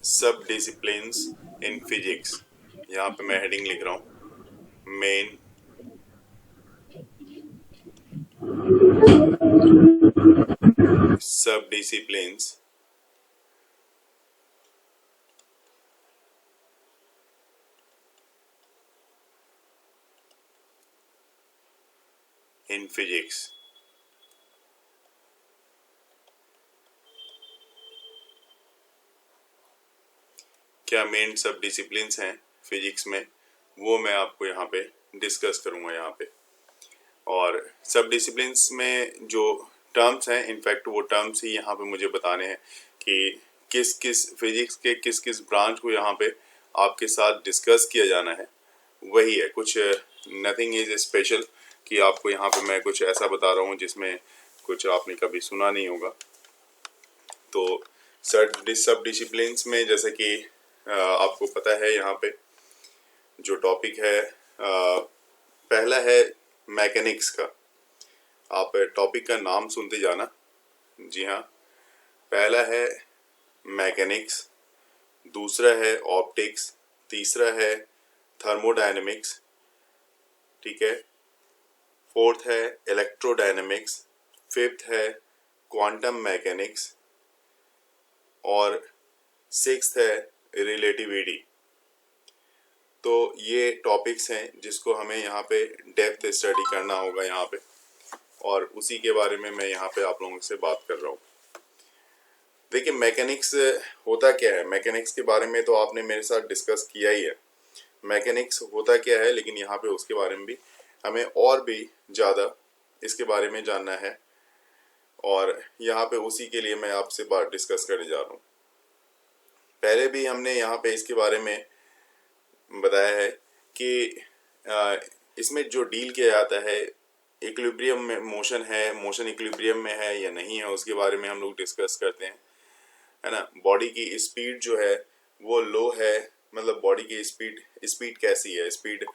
सब disciplines in physics. यहाँ पे मैं हेडिंग लिख रहा हूँ, मेन सब डिसिप्लिन्स इन फिजिक्स। क्या मेन सब डिसिप्लिन्स हैं फिजिक्स में, वो मैं आपको यहाँ पे डिस्कस करूँगा यहाँ पे। और सब डिसिप्लिन्स में जो टर्म्स हैं, इनफैक्ट वो टर्म्स ही यहाँ पे मुझे बताने हैं कि किस किस फिजिक्स के किस किस ब्रांच को यहाँ पे आपके साथ डिस्कस किया जाना है। वही है, कुछ नथिंग इज स्पेशल कि आपको यहाँ पे मैं कुछ ऐसा बता रहा हूँ जिसमें कुछ आपने कभी सुना नहीं होगा। तो सब डिसिप्लिन्स में जैसे कि आपको पता है यहाँ पे जो टॉपिक है, पहला है मैकेनिक्स का। आप टॉपिक का नाम सुनते जाना। जी हाँ, पहला है मैकेनिक्स, दूसरा है ऑप्टिक्स, तीसरा है थर्मोडायनेमिक्स, ठीक है, फोर्थ है इलेक्ट्रोडायनेमिक्स, फिफ्थ है क्वांटम मैकेनिक्स और सिक्स्थ है रिलेटिविटी। तो ये टॉपिक्स हैं जिसको हमें यहाँ पे डेप्थ स्टडी करना होगा यहाँ पे, और उसी के बारे में मैं यहाँ पे आप लोगों से बात कर रहा हूँ। देखिए मैकेनिक्स होता क्या है, मैकेनिक्स के बारे में तो आपने मेरे साथ डिस्कस किया ही है। मैकेनिक्स होता क्या है, लेकिन यहाँ पे उसके बारे में भी हमें और भी ज़्यादा इसके बारे में जानना है, और यहाँ पे उसी के लिए मैं आपसे बात डिस्कस करने जा रहा हूँ। पहले भी हमने यहाँ पे इसके बारे में बताया है कि इसमें जो डील किया जाता है, इक्विलिब्रियम में मोशन है, मोशन इक्विलिब्रियम में है या नहीं है, उसके बारे में हम लोग डिस्कस करते हैं, है ना। बॉडी की स्पीड जो है वो लो है, मतलब बॉडी की स्पीड कैसी है, स्पीड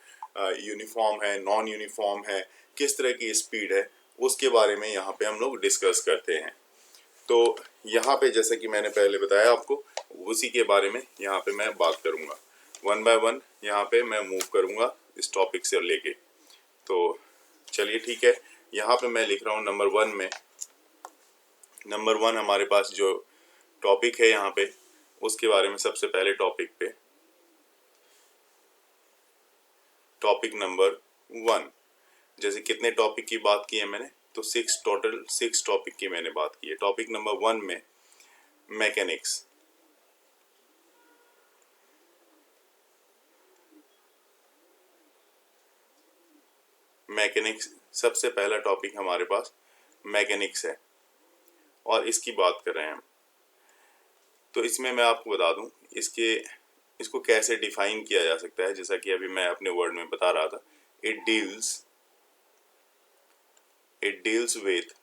यूनिफॉर्म है, नॉन यूनिफॉर्म है, किस तरह की स्पीड है, उसके बारे में यहाँ पे हम लोग डिस्कस करते हैं। तो यहाँ पे जैसे कि मैंने पहले बताया आपको, उसी के बारे में यहाँ पे मैं बात करूँगा। वन बाय वन यहाँ पे मैं मूव करूँगा इस टॉपिक से लेके। तो चलिए ठीक है, यहाँ पे मैं लिख रहा हूँ नंबर वन में। नंबर वन हमारे पास जो टॉपिक है यहाँ पे, उसके बारे में सबसे पहले टॉपिक नंबर वन। जैसे कितने टॉपिक की बात की है मैंने, तो टोटल सिक्स टॉपिक की मैंने बात की है। टॉपिक नंबर वन में मैकेनिक्स। मैकेनिक्स सबसे पहला टॉपिक हमारे पास मैकेनिक्स है, और इसकी बात कर रहे हैं हम। तो इसमें मैं आपको बता दूं इसको कैसे डिफाइन किया जा सकता है। जैसा कि अभी मैं अपने वर्ड में बता रहा था, it deals with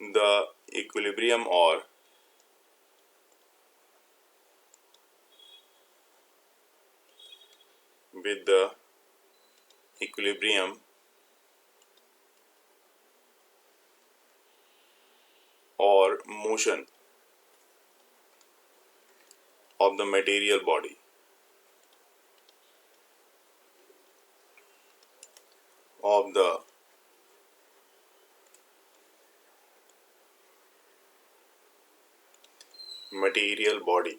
the equilibrium और with the equilibrium or motion of the material body, of the material body।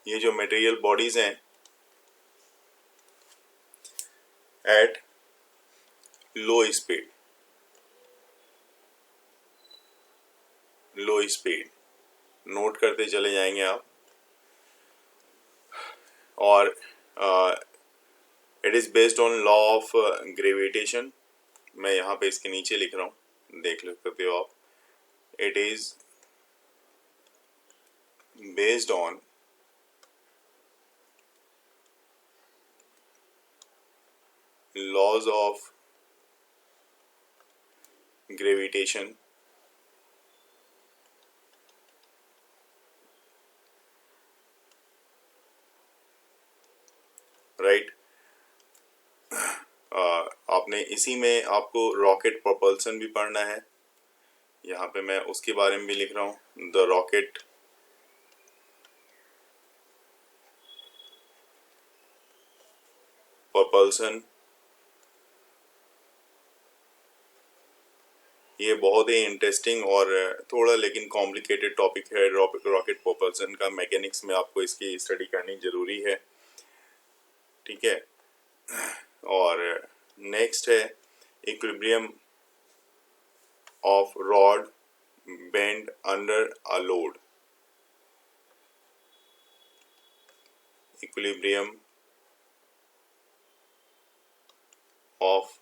ये जो मटेरियल बॉडीज हैं एट लो स्पीड, नोट करते चले जाएंगे आप। और it is based on law of gravitation. मैं यहाँ पे इसके नीचे लिख रहा हूँ, देख सकते हो आप। It is based on laws of gravitation right. आपने इसी में आपको रॉकेट प्रोपल्सन भी पढ़ना है, यहाँ पे मैं उसके बारे में भी लिख रहा हूँ, द रॉकेट propulsion। ये बहुत ही इंटरेस्टिंग और थोड़ा लेकिन कॉम्प्लिकेटेड टॉपिक है। रॉकेट प्रोपल्सन का मैकेनिक्स में आपको इसकी स्टडी करनी जरूरी है, ठीक है। और नेक्स्ट है equilibrium of rod bend under a load. Equilibrium of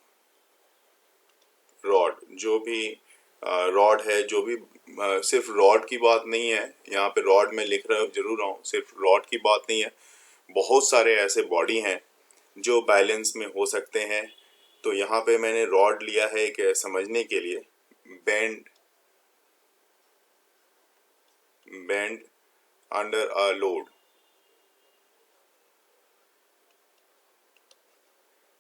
rod, जो भी रॉड है, जो भी सिर्फ रॉड की बात नहीं है यहाँ पे, रॉड में लिख रहा जरूर हूँ, सिर्फ रॉड की बात नहीं है, बहुत सारे ऐसे बॉडी हैं जो बैलेंस में हो सकते हैं। तो यहाँ पे मैंने रॉड लिया है कि समझने के लिए, बेंड अंडर अ लोड।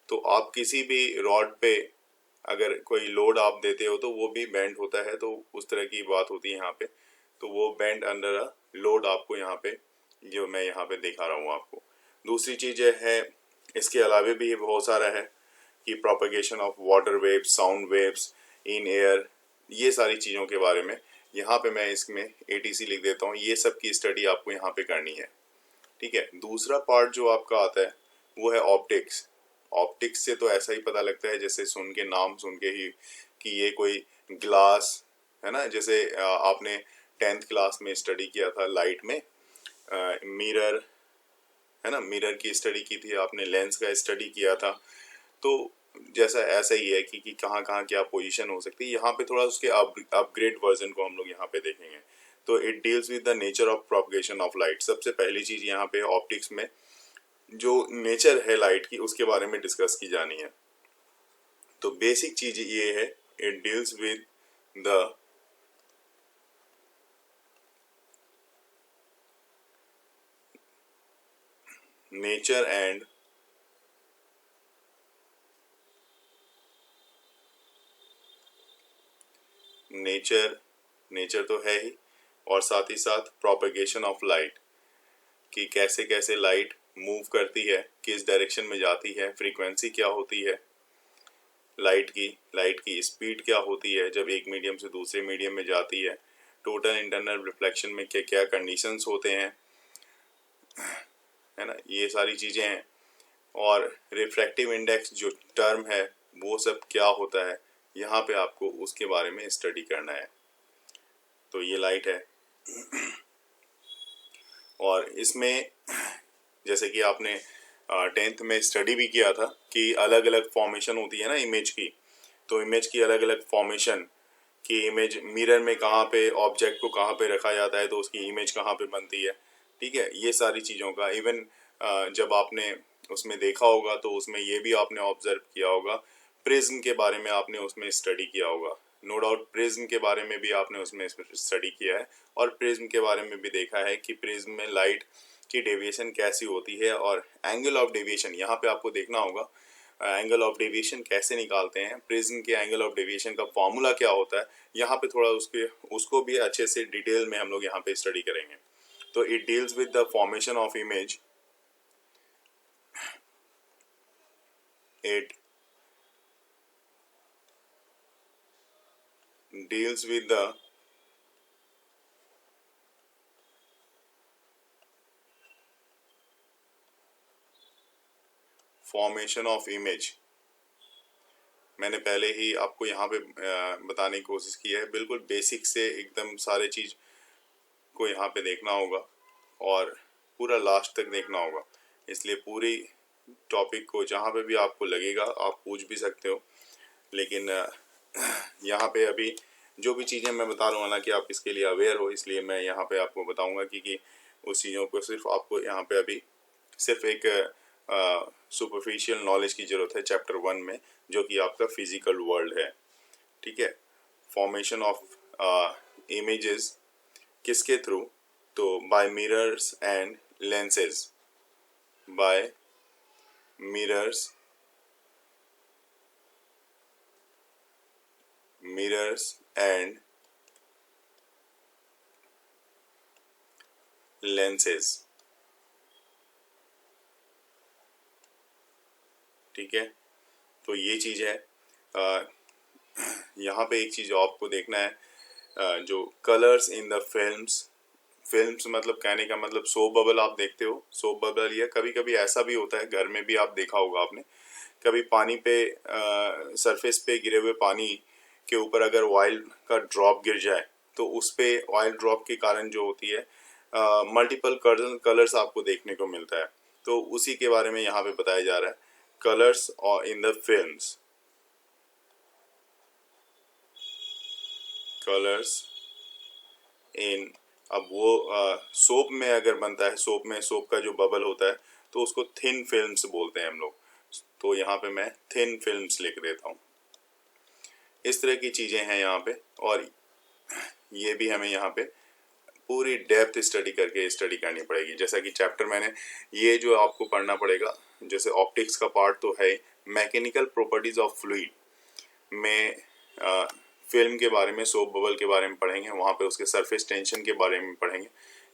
तो आप किसी भी रॉड पे अगर कोई लोड आप देते हो तो वो भी बेंड होता है, तो उस तरह की बात होती है यहाँ पे। तो वो बेंड अंडर अ लोड आपको यहाँ पे, जो मैं यहाँ पे दिखा रहा हूँ आपको। दूसरी चीज़ है, इसके अलावा भी बहुत सारा है कि propagation of water waves, sound waves in air, ये सारी चीज़ों के बारे में यहाँ पे मैं इसमें ATC लिख देता हूँ। ये सब की स्टडी आपको यहाँ पे करनी है, ठीक है। दूसरा पार्ट जो आपका आता है वो है ऑप्टिक्स। ऑप्टिक्स से तो ऐसा ही पता लगता है जैसे सुन के, नाम सुन के ही, कि ये कोई ग्लास है ना। जैसे आपने 10th क्लास में स्टडी किया था लाइट में, मिरर है ना, मिरर की स्टडी की थी आपने, लेंस का स्टडी किया था। तो जैसा ऐसा ही है कि कहाँ कहाँ क्या पोजीशन हो सकती है। यहाँ पे थोड़ा उसके अपग्रेड वर्जन को हम लोग यहाँ पे देखेंगे। तो it deals with the nature of propagation of light. सबसे पहली चीज़ यहाँ पे ऑप्टिक्स में जो नेचर है लाइट की, उसके बारे में डिस्कस की जानी है। तो बेसिक चीज ये है, it deals with the nature and nature तो है ही, और साथ ही साथ प्रोपगेशन ऑफ लाइट, कि कैसे कैसे लाइट मूव करती है, किस डायरेक्शन में जाती है, फ्रीक्वेंसी क्या होती है लाइट की स्पीड क्या होती है जब एक मीडियम से दूसरे मीडियम में जाती है, टोटल इंटरनल रिफ्लेक्शन में क्या क्या कंडीशंस होते हैं, है ना, ये सारी चीज़ें हैं। और रिफ्रैक्टिव इंडेक्स जो टर्म है वो सब क्या होता है, यहाँ पे आपको उसके बारे में स्टडी करना है। तो ये लाइट है, और इसमें जैसे कि आपने 10th में स्टडी भी किया था कि अलग अलग फॉर्मेशन होती है ना इमेज की। तो इमेज की अलग अलग फॉर्मेशन की, इमेज मिरर में कहाँ पे ऑब्जेक्ट को कहाँ पे रखा जाता है तो उसकी इमेज कहाँ पे बनती है, ठीक है। ये सारी चीज़ों का इवन जब आपने उसमें देखा होगा तो उसमें ये भी आपने ऑब्जर्व किया होगा, प्रिज्म के बारे में आपने उसमें स्टडी किया होगा। नो डाउट प्रिज्म के बारे में भी आपने उसमें स्टडी किया है, और प्रिज्म के बारे में भी देखा है कि प्रिज्म में लाइट की डेविएशन कैसी होती है, और एंगल ऑफ डेविएशन यहाँ पे आपको देखना होगा। एंगल ऑफ डेविएशन कैसे निकालते हैं, प्रिज्म के एंगल ऑफ डेविएशन का फॉर्मूला क्या होता है, यहाँ पे थोड़ा उसको भी अच्छे से डिटेल में हम लोग यहाँ पे स्टडी करेंगे। तो it deals with the formation of image, it deals with the formation of image. मैंने पहले ही आपको यहाँ पे बताने की कोशिश की है, बिल्कुल बेसिक से एकदम सारे चीज़ को यहाँ पे देखना होगा और पूरा लास्ट तक देखना होगा। इसलिए पूरी टॉपिक को जहाँ पे भी आपको लगेगा आप पूछ भी सकते हो, लेकिन यहाँ पे अभी जो भी चीज़ें मैं बता रहा हूँ ना कि आप इसके लिए अवेयर हो, इसलिए मैं यहाँ पे आपको बताऊँगा कि उस चीज़ों को सिर्फ आपको यहाँ पे अभी सिर्फ एक सुपरफिशियल नॉलेज की ज़रूरत है चैप्टर 1 में, जो कि आपका फिजिकल वर्ल्ड है, ठीक है। फॉर्मेशन ऑफ इमेजेस किसके थ्रू, तो by mirrors and lenses, by mirrors and lenses. ठीक है, तो ये चीज़ है। यहाँ पे एक चीज़ आपको देखना है, जो कलर्स इन द फिल्म्स मतलब कहने का मतलब सोप बबल आप देखते हो, सोप बबल, या कभी कभी ऐसा भी होता है, घर में भी आप देखा होगा आपने, कभी पानी पे सरफेस पे गिरे हुए पानी के ऊपर अगर ऑयल का ड्रॉप गिर जाए तो उस पे ऑयल ड्रॉप के कारण जो होती है मल्टीपल कलर्स आपको देखने को मिलता है। तो उसी के बारे में यहाँ पे बताया जा रहा है, कलर्स और इन द फिल्म्स, कलर्स इन। अब वो सोप में अगर बनता है, सोप में सोप का जो बबल होता है तो उसको थिन फिल्म्स बोलते हैं हम लोग। तो यहाँ पे मैं थिन फिल्म्स लिख देता हूँ। इस तरह की चीज़ें हैं यहाँ पे, और ये भी हमें यहाँ पे पूरी डेप्थ स्टडी करके स्टडी करनी पड़ेगी। जैसा कि चैप्टर मैंने ये जो आपको पढ़ना पड़ेगा, जैसे ऑप्टिक्स का पार्ट तो है, मैकेनिकल प्रॉपर्टीज ऑफ फ्लूइड में फिल्म के बारे में, सोप बबल के बारे में पढ़ेंगे, वहाँ पे उसके सरफेस टेंशन के बारे में पढ़ेंगे।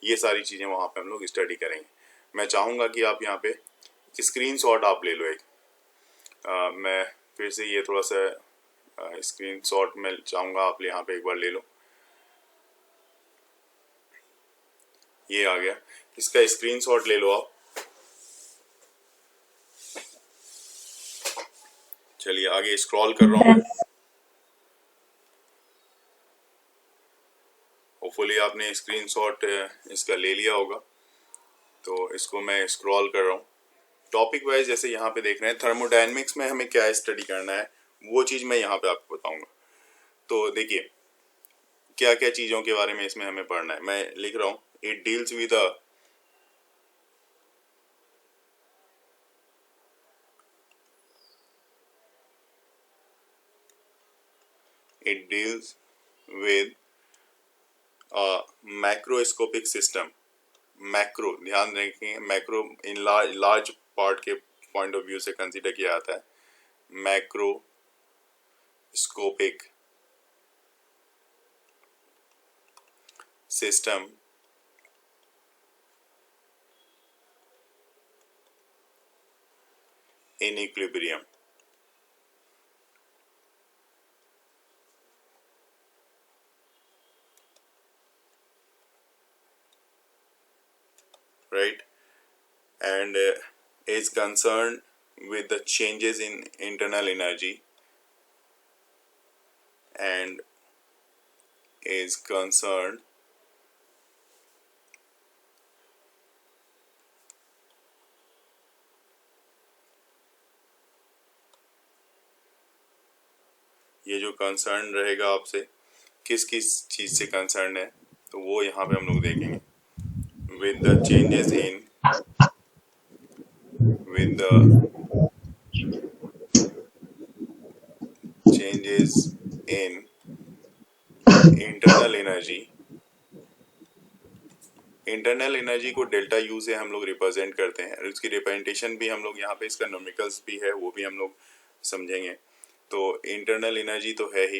ये सारी चीज़ें वहाँ पे हम लोग स्टडी करेंगे। मैं चाहूँगा कि आप यहाँ पे स्क्रीन शॉट आप ले लो एक। मैं फिर से ये थोड़ा सा स्क्रीन शॉट मैं चाहूँगा आप यहाँ पे एक बार ले लो। ये आ गया, इसका स्क्रीन शॉट ले लो आप। चलिए आगे स्क्रॉल कर रहा हूँ। होपफुली आपने स्क्रीनशॉट इसका ले लिया होगा। तो इसको मैं स्क्रॉल कर रहा हूँ। टॉपिक वाइज जैसे यहाँ पे देख रहे हैं, थर्मोडायनेमिक्स में हमें क्या स्टडी करना है वो चीज़ मैं यहाँ पे आपको बताऊंगा। तो देखिए क्या क्या चीज़ों के बारे में इसमें हमें पढ़ना है। मैं लिख रहा हूँ, it deals with a it deals with a macroscopic system। Macro ध्यान रखेंगे, मैक्रो इन लार्ज पार्ट के पॉइंट ऑफ व्यू से कंसीडर किया जाता है। Macroscopic system in equilibrium. Right, and is concerned with the changes in internal energy and is concerned ये जो concern रहेगा आपसे किस किस चीज से कंसर्न है, तो वो यहाँ पे हम लोग देखेंगे। with the changes in with the changes in internal energy. Internal energy को डेल्टा यू से हम लोग रिप्रेजेंट करते हैं, और उसकी रिप्रेजेंटेशन भी हम लोग यहाँ पे, इसका न्यूमेरिकल्स भी है वो भी हम लोग समझेंगे। तो इंटरनल एनर्जी तो है ही,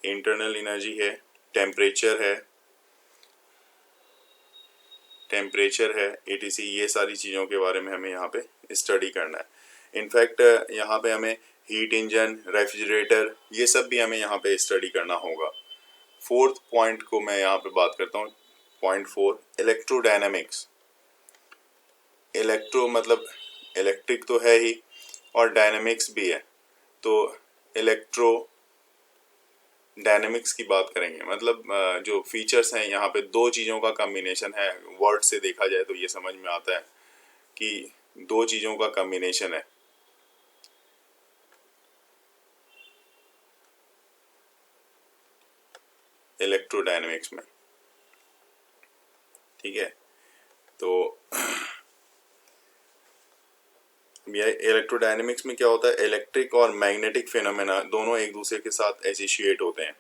इंटरनल एनर्जी है, टेम्परेचर है, etc, ये सारी चीज़ों के बारे में हमें यहाँ पे स्टडी करना है। इनफैक्ट यहाँ पे हमें हीट इंजन, रेफ्रिजरेटर, ये सब भी हमें यहाँ पे स्टडी करना होगा। फोर्थ पॉइंट को मैं यहाँ पे बात करता हूँ, पॉइंट 4, इलेक्ट्रोडायनामिक्स। इलेक्ट्रो मतलब इलेक्ट्रिक तो है ही और डायनामिक्स भी है। तो इलेक्ट्रो डायनेमिक्स की बात करेंगे, मतलब जो फीचर्स हैं यहाँ पे दो चीज़ों का कॉम्बिनेशन है। वर्ड से देखा जाए तो ये समझ में आता है कि दो चीज़ों का कॉम्बिनेशन है। इलेक्ट्रोडायनेमिक्स में, ठीक है। तो इलेक्ट्रोडायनेमिक्स में क्या होता है, इलेक्ट्रिक और मैग्नेटिक फिनोमेना दोनों एक दूसरे के साथ एसोसिएट होते हैं,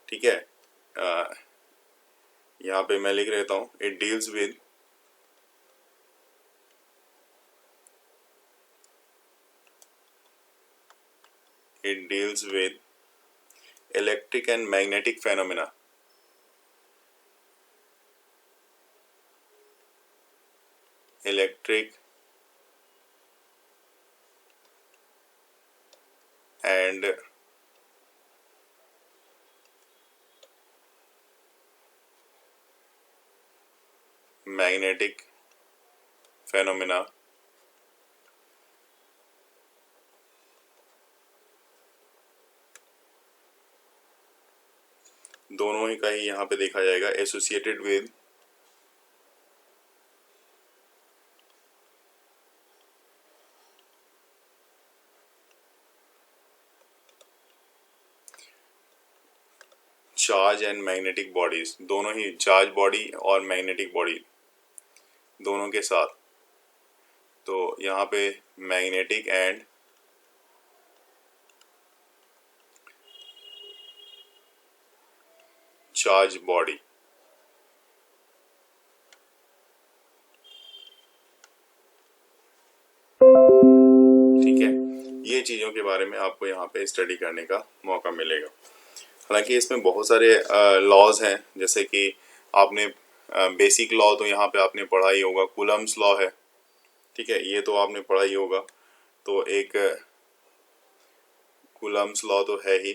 ठीक है। यहाँ पे मैं लिख रहता हूँ, it deals with electric and magnetic phenomena electric and magnetic phenomena दोनों ही का ही यहाँ पे देखा जाएगा associated with charge and magnetic bodies, दोनों ही चार्ज बॉडी और मैग्नेटिक बॉडी दोनों के साथ। तो यहाँ पे मैग्नेटिक एंड चार्ज बॉडी, ठीक है, ये चीज़ों के बारे में आपको यहाँ पे स्टडी करने का मौका मिलेगा। हालांकि इसमें बहुत सारे लॉज हैं, जैसे कि आपने बेसिक लॉ तो यहाँ पे आपने पढ़ा ही होगा, कूलम्स लॉ है, ठीक है, ये तो आपने पढ़ा ही होगा। तो एक कूलम्स लॉ तो है ही,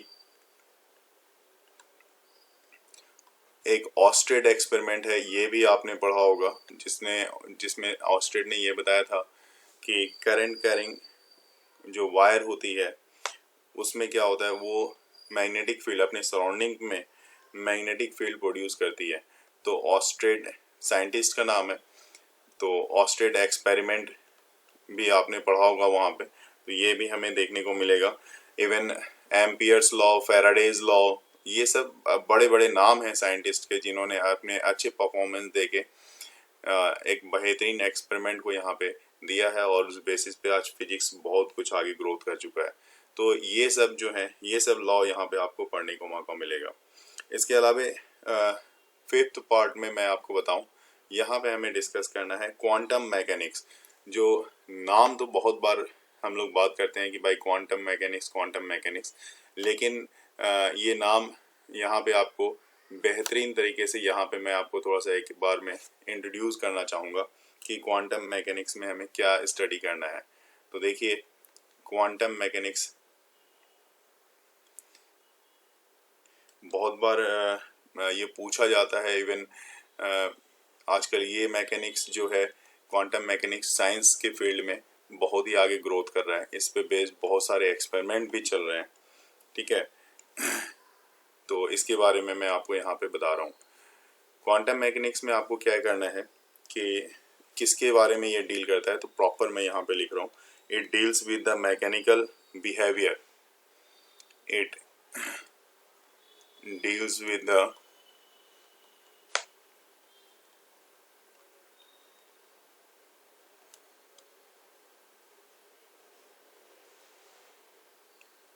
एक ऑस्टेड एक्सपेरिमेंट है, ये भी आपने पढ़ा होगा, जिसमें ऑस्टेड ने ये बताया था कि करंट कैरिंग जो वायर होती है उसमें क्या होता है, वो मैग्नेटिक फील्ड अपने सराउंडिंग में मैग्नेटिक फील्ड प्रोड्यूस करती है। तो ऑस्टेड साइंटिस्ट का नाम है, तो ऑस्टेड एक्सपेरिमेंट भी आपने पढ़ा होगा वहाँ पे, तो ये भी हमें देखने को मिलेगा। Even Ampere's law, Faraday's law, ये सब बड़े बड़े नाम हैं साइंटिस्ट के, जिन्होंने अपने अच्छे परफॉर्मेंस देके एक बेहतरीन एक्सपेरिमेंट को यहाँ पे दिया है, और उस बेसिस पे आज फिजिक्स बहुत कुछ आगे ग्रोथ कर चुका है। तो ये सब जो है, ये सब लॉ यहाँ पे आपको पढ़ने को मौका मिलेगा। इसके अलावा फिफ्थ पार्ट में मैं आपको बताऊं, यहाँ पे हमें डिस्कस करना है क्वांटम मैकेनिक्स। जो नाम तो बहुत बार हम लोग बात करते हैं कि भाई क्वांटम मैकेनिक्स, लेकिन ये नाम यहाँ पे आपको बेहतरीन तरीके से यहाँ पे मैं आपको थोड़ा सा एक बार में इंट्रोड्यूस करना चाहूँगा कि क्वांटम मैकेनिक्स में हमें क्या स्टडी करना है। तो देखिए, क्वांटम मैकेनिक्स बहुत बार ये पूछा जाता है, इवन आजकल ये मैकेनिक्स जो है, क्वांटम मैकेनिक्स साइंस के फील्ड में बहुत ही आगे ग्रोथ कर रहा है, इस पे बेस्ड बहुत सारे एक्सपेरिमेंट भी चल रहे हैं, ठीक है। तो इसके बारे में मैं आपको यहाँ पे बता रहा हूँ। क्वांटम मैकेनिक्स में आपको क्या करना है कि किसके बारे में ये डील करता है, तो प्रॉपर मैं यहाँ पे लिख रहा हूँ, it deals with the mechanical behaviour, it deals with the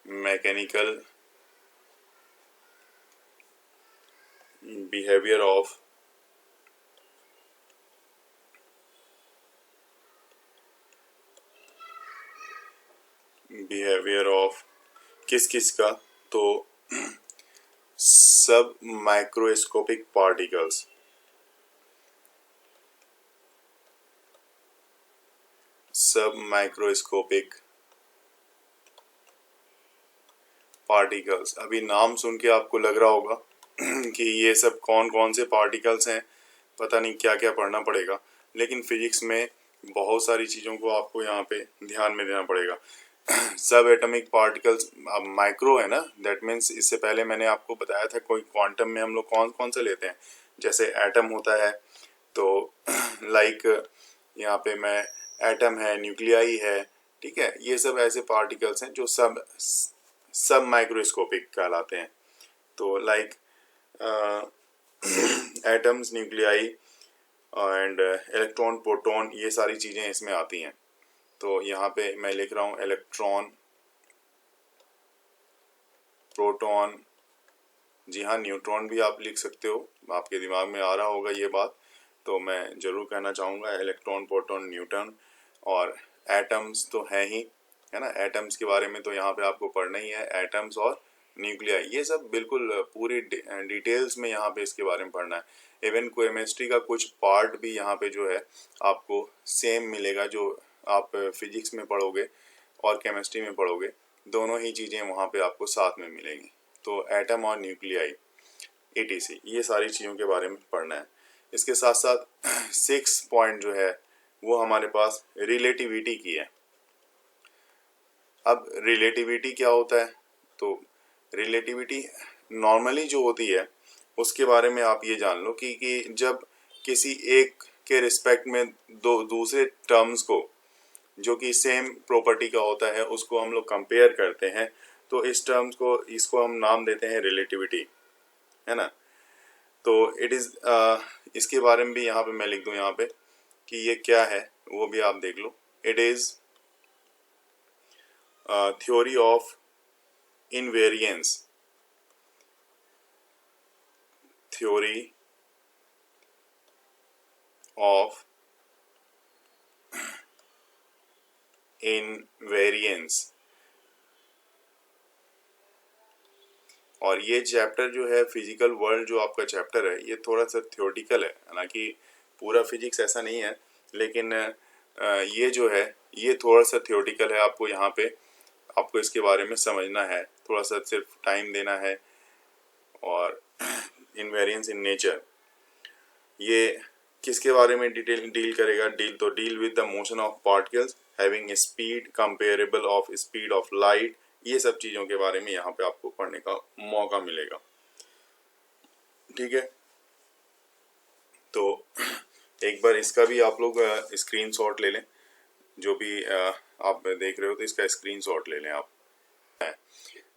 mechanical behavior of किस का, तो सब माइक्रोस्कोपिक पार्टिकल्स, सब माइक्रोस्कोपिक पार्टिकल्स। अभी नाम सुन के आपको लग रहा होगा कि ये सब कौन कौन से पार्टिकल्स हैं, पता नहीं क्या क्या पढ़ना पड़ेगा, लेकिन फिजिक्स में बहुत सारी चीज़ों को आपको यहाँ पे ध्यान में देना पड़ेगा। सब एटॉमिक पार्टिकल्स माइक्रो है ना, दैट मीन्स इससे पहले मैंने आपको बताया था कोई क्वांटम में हम लोग कौन कौन से लेते हैं, जैसे एटम होता है, तो लाइक यहाँ पे मैं एटम है, न्यूक्लियाई है, ठीक है, ये सब ऐसे पार्टिकल्स हैं जो सब माइक्रोस्कोपिक कहलाते हैं। तो like atoms, nuclei and electron, proton, ये सारी चीज़ें इसमें आती हैं। तो यहाँ पे मैं लिख रहा हूँ इलेक्ट्रॉन, प्रोटॉन, जी हाँ, न्यूट्रॉन भी आप लिख सकते हो, आपके दिमाग में आ रहा होगा ये बात, तो मैं ज़रूर कहना चाहूँगा इलेक्ट्रॉन, प्रोटॉन, न्यूट्रॉन, और एटम्स तो हैं ही, है ना, एटम्स के बारे में तो यहाँ पे आपको पढ़ना ही है, एटम्स और न्यूक्लियाई, ये सब बिल्कुल पूरी डिटेल्स में यहाँ पे इसके बारे में पढ़ना है। इवन केमिस्ट्री का कुछ पार्ट भी यहाँ पे जो है आपको सेम मिलेगा जो आप फिजिक्स में पढ़ोगे और केमिस्ट्री में पढ़ोगे, दोनों ही चीज़ें वहाँ पे आपको साथ में मिलेंगी। तो एटम और न्यूक्लियाई ETC ये सारी चीज़ों के बारे में पढ़ना है। इसके साथ साथ 6 पॉइंट जो है वो हमारे पास रिलेटिविटी की है। अब रिलेटिविटी क्या होता है, तो रिलेटिविटी नॉर्मली जो होती है उसके बारे में आप ये जान लो कि जब किसी एक के रिस्पेक्ट में दो दूसरे टर्म्स को जो कि सेम प्रॉपर्टी का होता है उसको हम लोग कंपेयर करते हैं, तो इस टर्म्स को इसको हम नाम देते हैं रिलेटिविटी, है ना। तो इट इज़ इसके बारे में भी यहाँ पे मैं लिख दूँ यहाँ पे कि ये क्या है, वो भी आप देख लो। It is theory of invariance, theory of invariance. और ये चैप्टर जो है फिजिकल वर्ल्ड जो आपका चैप्टर है ये थोड़ा सा थ्योरेटिकल है, हालांकि पूरा फिजिक्स ऐसा नहीं है, लेकिन ये जो है ये थोड़ा सा थ्योरेटिकल है। आपको यहाँ पे आपको इसके बारे में समझना है, थोड़ा सा सिर्फ टाइम देना है। और इनवेरिएंस इन नेचर ये किसके बारे में डील करेगा, deal with the motion of particles having speed comparable of speed of light, ये सब चीज़ों के बारे में यहाँ पे आपको पढ़ने का मौका मिलेगा, ठीक है। तो एक बार इसका भी आप लोग स्क्रीनशॉट ले लें, जो भी आप देख रहे हो तो इसका स्क्रीनशॉट ले लें आप।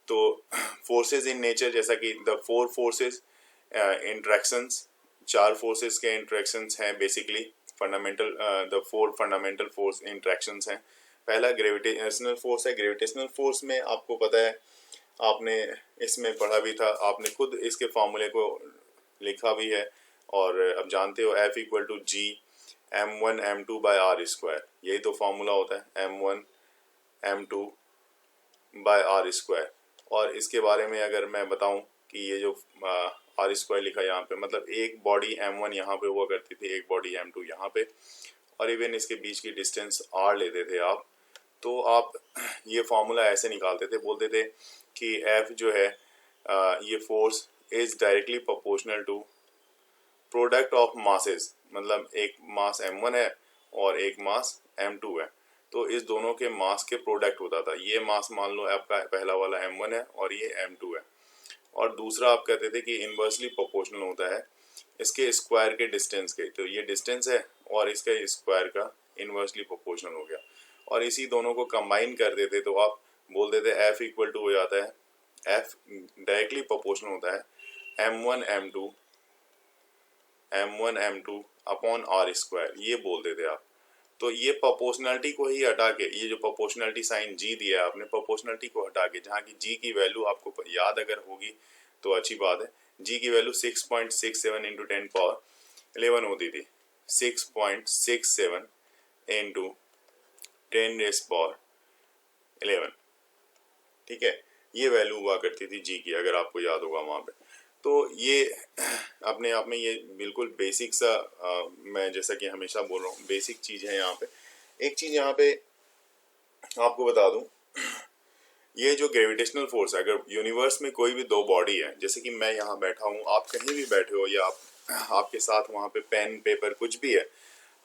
तो फोर्सेस इन नेचर, जैसा कि द 4 फोर्सेस इंट्रैक्शंस, 4 फोर्सेस के इंट्रैक्शंस हैं basically fundamental, the 4 fundamental force interactions हैं। पहला ग्रेविटेशनल फोर्स है। ग्रेविटेशनल फोर्स में आपको पता है, आपने इसमें पढ़ा भी था, आपने खुद इसके फॉर्मूले को लिखा भी है और अब जानते हो F equal to G m1 m2 by R square, यही तो फॉर्मूला होता है m1 m2 by R square. और इसके बारे में अगर मैं बताऊं कि ये जो आर स्क्वायर लिखा यहाँ पे, मतलब एक बॉडी m1 यहाँ पे हुआ करती थी, एक बॉडी m2 यहाँ पे, और इवन इसके बीच की डिस्टेंस r लेते थे आप, तो आप ये फॉर्मूला ऐसे निकालते थे, बोलते थे कि F जो है ये force is directly proportional to product of masses, मतलब एक मास m1 है और एक मास m2 है, तो इस दोनों के मास के प्रोडक्ट होता था। ये मास मान लो आपका पहला वाला m1 है और ये m2 है, और दूसरा आप कहते थे कि इन्वर्सली प्रोपोर्शनल होता है इसके स्क्वायर के डिस्टेंस के, तो ये डिस्टेंस है और इसका स्क्वायर का इन्वर्सली प्रोपोर्शनल हो गया, और इसी दोनों को कंबाइन कर देते तो आप बोल देते F इक्वल टू हो जाता है, F डायरेक्टली प्रोपोर्शनल होता है m1 m2 upon are square, ये बोल देते आप। तो ये प्रोपोर्शनलिटी को ही हटा के, ये जो प्रोपोर्शनलिटी साइन G दिया है आपने, प्रोपोर्शनलिटी को हटा के, जहाँ की G की वैल्यू आपको याद अगर होगी तो अच्छी बात है, G की वैल्यू 6.67 इंटू 10 पावर 11 होती थी, 6.67 इंटू 10 रेज़ पावर 11, ठीक है, ये वैल्यू हुआ करती थी G की, अगर आपको याद होगा वहाँ पे। तो ये अपने आप में ये बिल्कुल बेसिक सा मैं जैसा कि हमेशा बोल रहा हूँ बेसिक चीज़ है। यहाँ पे एक चीज़ यहाँ पे आपको बता दूँ, ये जो ग्रेविटेशनल फोर्स है, अगर यूनिवर्स में कोई भी 2 बॉडी है, जैसे कि मैं यहाँ बैठा हूँ, आप कहीं भी बैठे हो, या आपके साथ वहाँ पे पेन पेपर कुछ भी है,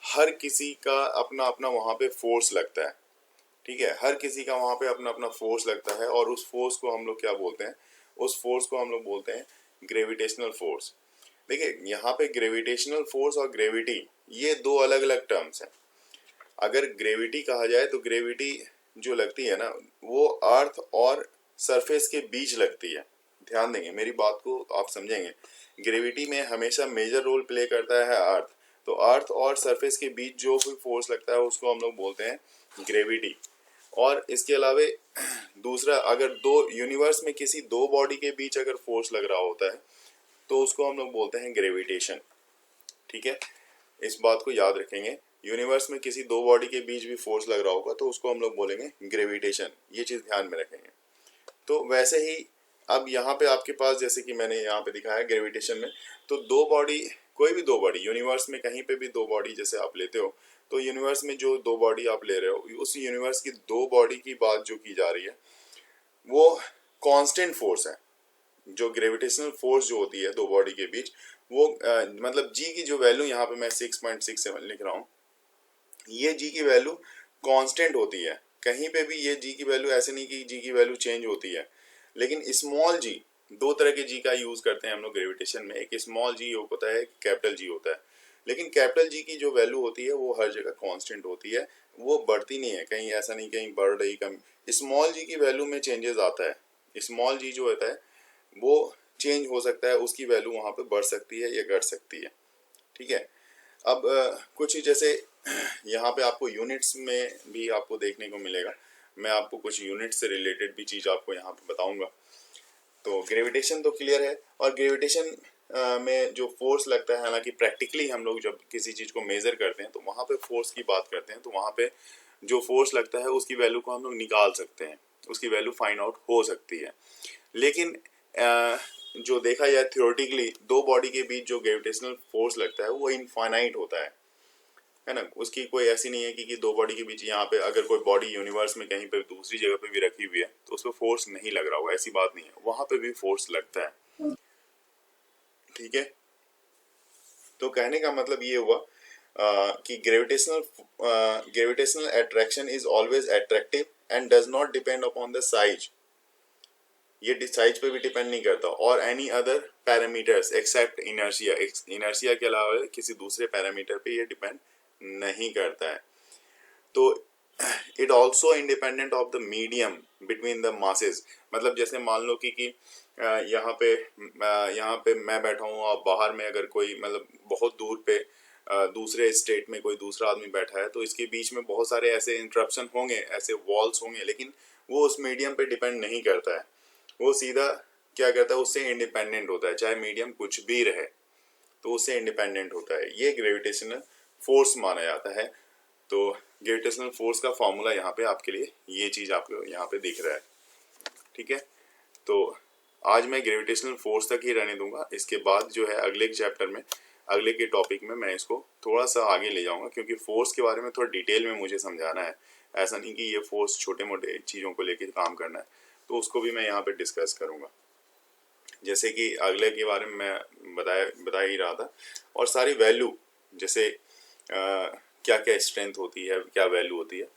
हर किसी का अपना अपना वहाँ पे फोर्स लगता है, ठीक है, हर किसी का वहाँ पे अपना अपना फोर्स लगता है, और उस फोर्स को हम लोग क्या बोलते हैं, उस फोर्स को हम लोग बोलते हैं ग्रेविटेशनल फोर्स। देखिए यहाँ पे ग्रेविटेशनल फोर्स और ग्रेविटी ये 2 अलग अलग टर्म्स हैं। अगर ग्रेविटी कहा जाए तो ग्रेविटी जो लगती है ना वो अर्थ और सरफेस के बीच लगती है, ध्यान देंगे मेरी बात को आप समझेंगे। ग्रेविटी में हमेशा मेजर रोल प्ले करता है अर्थ, तो अर्थ और सरफेस के बीच जो कोई फोर्स लगता है उसको हम लोग बोलते हैं ग्रेविटी। और इसके अलावा दूसरा, अगर 2 यूनिवर्स में किसी 2 बॉडी के बीच अगर फोर्स लग रहा होता है तो उसको हम लोग बोलते हैं ग्रेविटेशन, ठीक है, इस बात को याद रखेंगे। यूनिवर्स में किसी 2 बॉडी के बीच भी फोर्स लग रहा होगा तो उसको हम लोग बोलेंगे ग्रेविटेशन, ये चीज़ ध्यान में रखेंगे। तो वैसे ही अब यहाँ पे आपके पास जैसे कि मैंने यहाँ पे दिखाया ग्रेविटेशन में, तो दो बॉडी, कोई भी दो बॉडी यूनिवर्स में कहीं पे भी दो बॉडी जैसे आप लेते हो, तो यूनिवर्स में जो दो बॉडी आप ले रहे हो उस यूनिवर्स की दो बॉडी की बात जो की जा रही है वो कांस्टेंट फोर्स है। जो ग्रेविटेशनल फोर्स जो होती है दो बॉडी के बीच वो मतलब जी की जो वैल्यू यहाँ पे मैं 6.67 लिख रहा हूँ, ये जी की वैल्यू कांस्टेंट होती है। कहीं पे भी ये जी की वैल्यू ऐसे नहीं कि जी की वैल्यू चेंज होती है, लेकिन स्मॉल जी, दो तरह के जी का यूज करते हैं हम लोग ग्रेविटेशन में, एक स्मॉल जी होता है, कैपिटल जी होता है। लेकिन कैपिटल जी की जो वैल्यू होती है वो हर जगह कांस्टेंट होती है, वो बढ़ती नहीं है, कहीं ऐसा नहीं कहीं बढ़ रही कम। स्मॉल जी की वैल्यू में चेंजेस आता है, स्मॉल जी जो होता है वो चेंज हो सकता है, उसकी वैल्यू वहाँ पे बढ़ सकती है या घट सकती है। ठीक है। अब कुछ जैसे यहाँ पे आपको यूनिट्स में भी आपको देखने को मिलेगा, मैं आपको कुछ यूनिट से रिलेटेड भी चीज़ आपको यहाँ पे बताऊंगा। तो ग्रेविटेशन तो क्लियर है, और ग्रेविटेशन में जो फोर्स लगता है, हालांकि प्रैक्टिकली हम लोग जब किसी चीज़ को मेज़र करते हैं तो वहाँ पे फोर्स की बात करते हैं, तो वहाँ पे जो फोर्स लगता है उसकी वैल्यू को हम लोग निकाल सकते हैं, उसकी वैल्यू फाइंड आउट हो सकती है। लेकिन जो देखा जाए थ्योरेटिकली दो बॉडी के बीच जो ग्रेविटेशनल फोर्स लगता है वो इनफाइनाइट होता है ना। उसकी कोई ऐसी नहीं है कि दो बॉडी के बीच यहाँ पे अगर कोई बॉडी यूनिवर्स में कहीं पे दूसरी जगह पे भी रखी हुई है तो उस पर फोर्स नहीं लग रहा होगा, ऐसी बात नहीं है, वहां पे भी फोर्स लगता है। ठीक है। तो कहने का मतलब ये हुआ कि gravitational attraction is always attractive and does not depend upon the size, ये साइज पे भी डिपेंड नहीं करता, और any other parameters except inertia, inertia के अलावा किसी दूसरे पैरामीटर पे ये डिपेंड नहीं करता है। तो it also independent of the medium between the masses, मतलब जैसे मान लो कि यहाँ पे मैं बैठा हूँ और बाहर में अगर कोई मतलब बहुत दूर पे दूसरे स्टेट में कोई दूसरा आदमी बैठा है, तो इसके बीच में बहुत सारे ऐसे इंटरप्शन होंगे, ऐसे वॉल्स होंगे, लेकिन वो उस मीडियम पे डिपेंड नहीं करता है, वो सीधा क्या करता है उससे इंडिपेंडेंट होता है, चाहे मीडियम कुछ भी रहे तो उससे इंडिपेंडेंट होता है। ये ग्रेविटेशनल फोर्स माना जाता है। तो ग्रेविटेशनल फोर्स का फॉर्मूला यहाँ पे आपके लिए ये चीज आपको यहाँ पे दिख रहा है। ठीक है। तो आज मैं ग्रेविटेशनल फोर्स तक ही रहने दूंगा, इसके बाद जो है अगले चैप्टर में, अगले के टॉपिक में मैं इसको थोड़ा सा आगे ले जाऊंगा, क्योंकि फोर्स के बारे में थोड़ा डिटेल में मुझे समझाना है। ऐसा नहीं कि ये फोर्स छोटे मोटे चीज़ों को लेकर काम करना है, तो उसको भी मैं यहाँ पे डिस्कस करूँगा। जैसे कि अगले के बारे में मैं बता ही रहा था, और सारी वैल्यू जैसे क्या क्या स्ट्रेंथ होती है, क्या वैल्यू होती है,